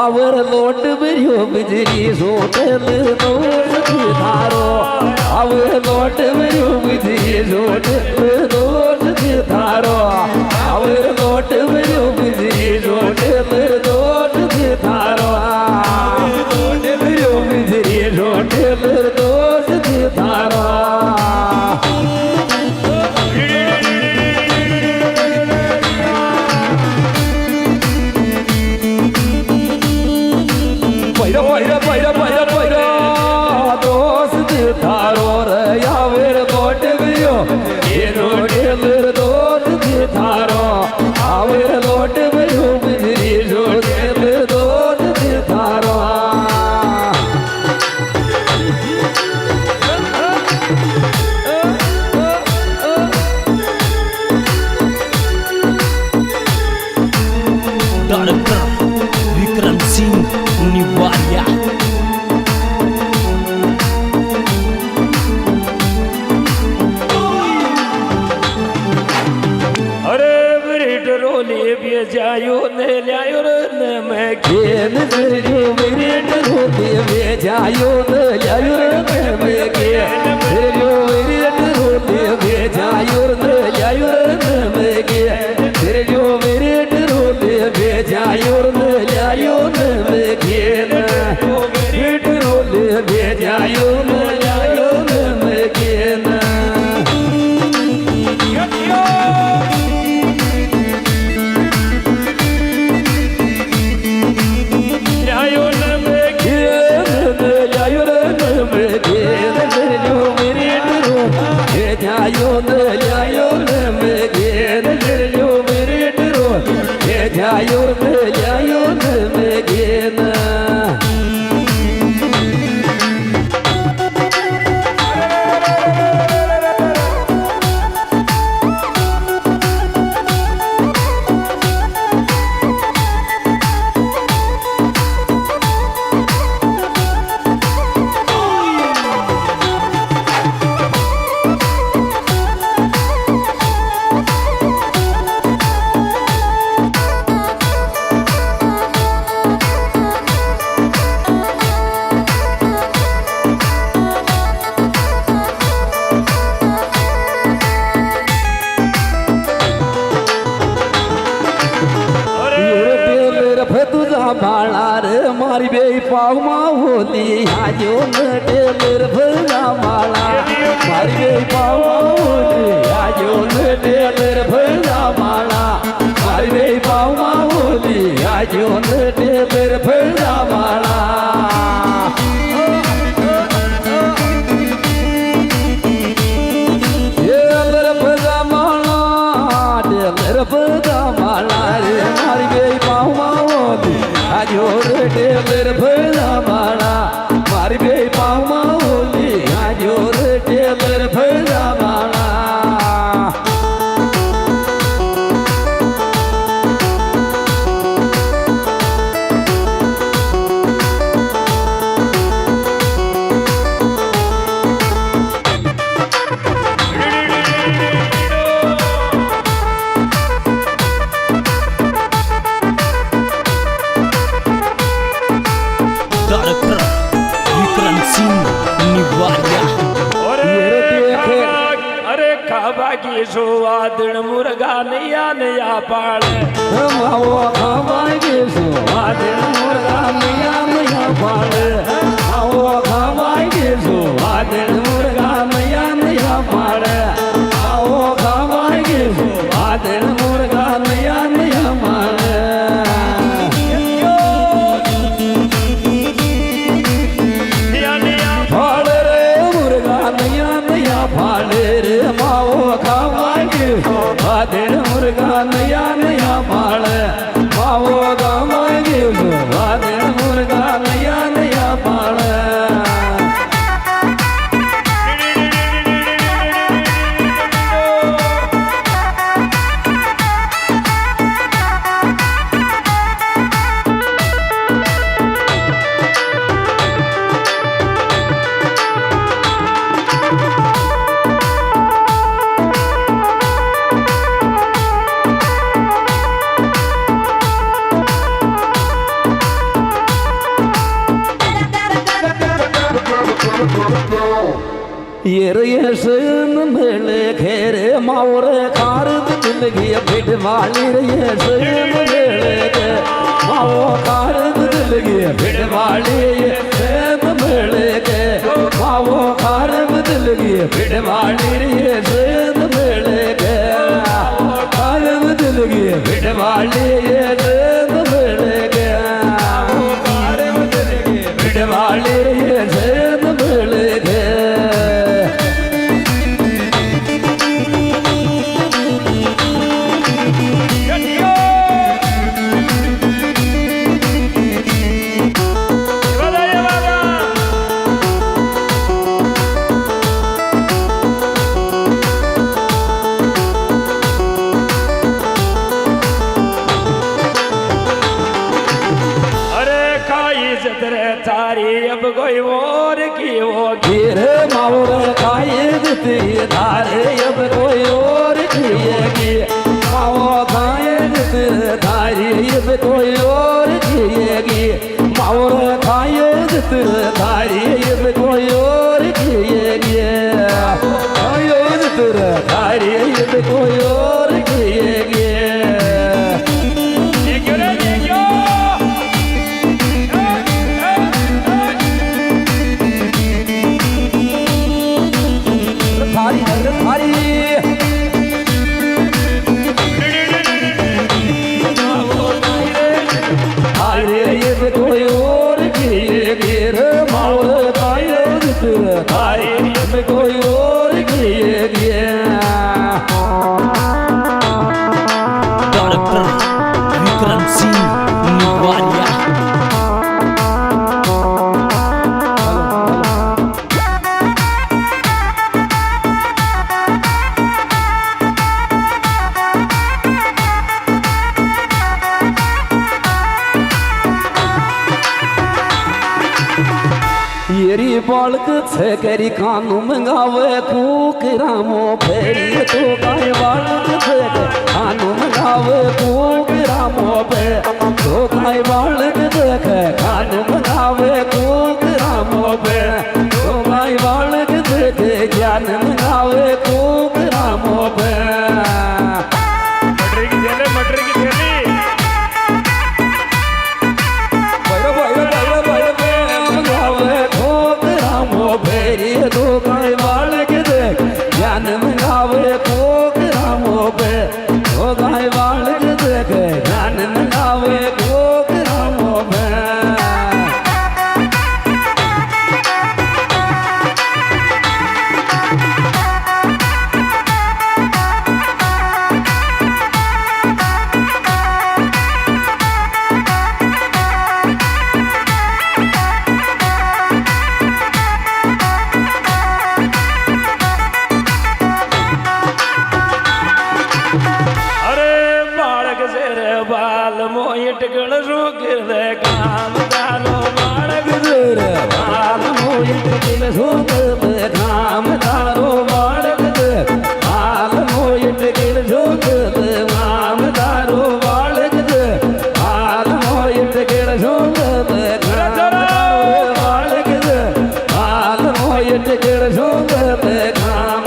Our लोट भरियो बिजली सोटल दोस्त थारो आवर लोट भरियो बिजली सोटल दोस्त थारो आवर लोट भरियो बिजली सोटल दोस्त थारो लोट भरियो बिजली सोटल दोस्त थारो थारो यावेर कोट बियो ये रोटेल दोस्त थारो आवेर लोट बियो बिजली रोटेल दोस्त थारो डायरेक्टर विक्रम सिंह निवारिया जायो ने लायो ने मैं केन जो मेरे रोते में जायो ने लायो ने मैं केन जो मेरे रोते में जायो ने लायो ने मैं केन जो मेरे रोते में जायो ने लायो ने मैं केन जो मेरे रोते में जायो ने लायो ने मैं केन जायो ने मैं गेन जो मेरे डरो जायो ने मैं गेन भाड़ा रे मारी बे पाव माँ होली आजो नटे मेरे भला माला मारी बे पाव माँ होली आजो नटे मेरे भला माला मारी बे पाव माँ होली आजो नटे मेरे भला माला रे मारी बे पाव माँ होली आजो रे मेरे भला माला मारी बे पाव माँ होली आजो रे मेरे भला माला सुवादन मुर्गा नया नया पाले मावो खावागे सुवादन मुर्गा नया नया पाले मावो खावागे सुवादन मुर्गा नया नया पाले मावो खावागे सुवादन मुर्गा नया नया पाले पाले रे मुर्गा नया नया पाले रे मावो वादन मुर्गा नया नया पाले मावो गामा वादन मुर्गा येरयसन मेले घेरे मावरे कारद दिलगी बिड वाली येसन मेले के मावो कारद दिलगी बिड वाली येसन मेले के मावो कारद दिलगी बिड वाली येसन मेले के कारद दिलगी बिड वाली येसन मेले के कारद दिलगी बिड वाली येसन मेले के अब कोई और की वो गिरे मावरे कायद तेरी धारे अब कोई और किएगी मावो कायद तेरे धारी अब कोई और किएगी मावरे कायद तेरे धारी अब कोई और किएगी कायद तेरे धारी अब कोई और किएगी कोई और Dr. Vikram Singh Niwaria. येरी बालक छे करी कानू मंगावे कूक रामो फेरी तो गाय बालक छे कानू मंगावे कूक रामो पे तो गाय बालक देख कानू मंगावे कूक रामो पे तो गाय बालक देख ज्ञान मंगावे कूक रामो पे मटर की थैली फेरी तो गाय बालक देख ज्ञान मंगावे कोक रामो पे तो गाय बालक देख ज्ञान मंगावे कोक रामो पे मोइट गण रोक दे काम दानो बालक दे बाल मोइट गण रोक दे काम दानो बालक दे बाल मोइट गण रोक दे काम दानो बालक दे बाल मोइट गण रोक दे काम दानो बालक दे बाल मोइट गण रोक दे काम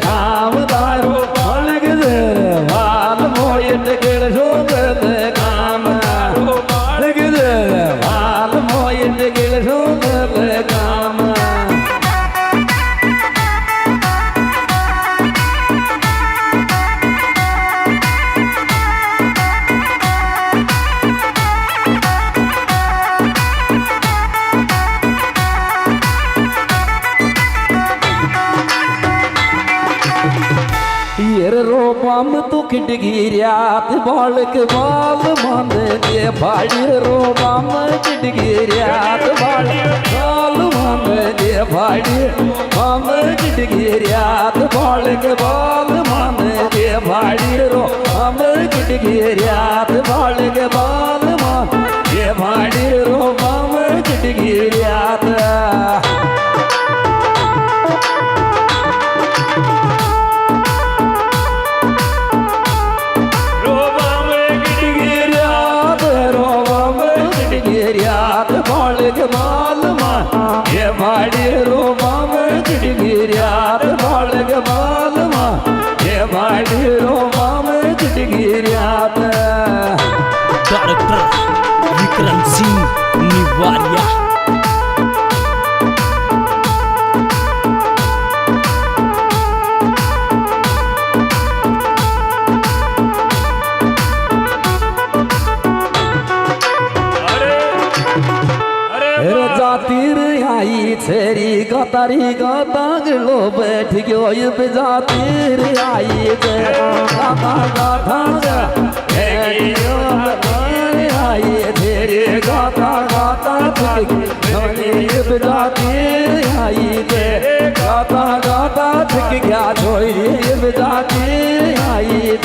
काम दारो बालक दे बाल मोइट गण रोक दे काम बालक दे बाल मोइट गण रोक दे काम रोमाम तू किटगिरियात बालक बाल मान दे फाड़ी रोमाम किटगिरियात बालक बाल मान दे फाड़ी माम किटगिरियात बालक बाल मान दे फाड़ी रोमाम किटगिरियात बालक बाल मान दे फाड़ी रोमाम किटगिरियात વાલમાં એ વાડીરો મામે ચટગીર્યાત Director Vikram Singh Niwaria. જાતીર આઈ છેરી ગતારી ગતાગલો બેઠ ગયો એ જાતીર આઈ છે ગાતા ગાતા આઈ છેરી ગાતા ગાતા જાતીર આઈ છે ગાતા ગાતા થક ગયા જોઈ જાતીર આઈ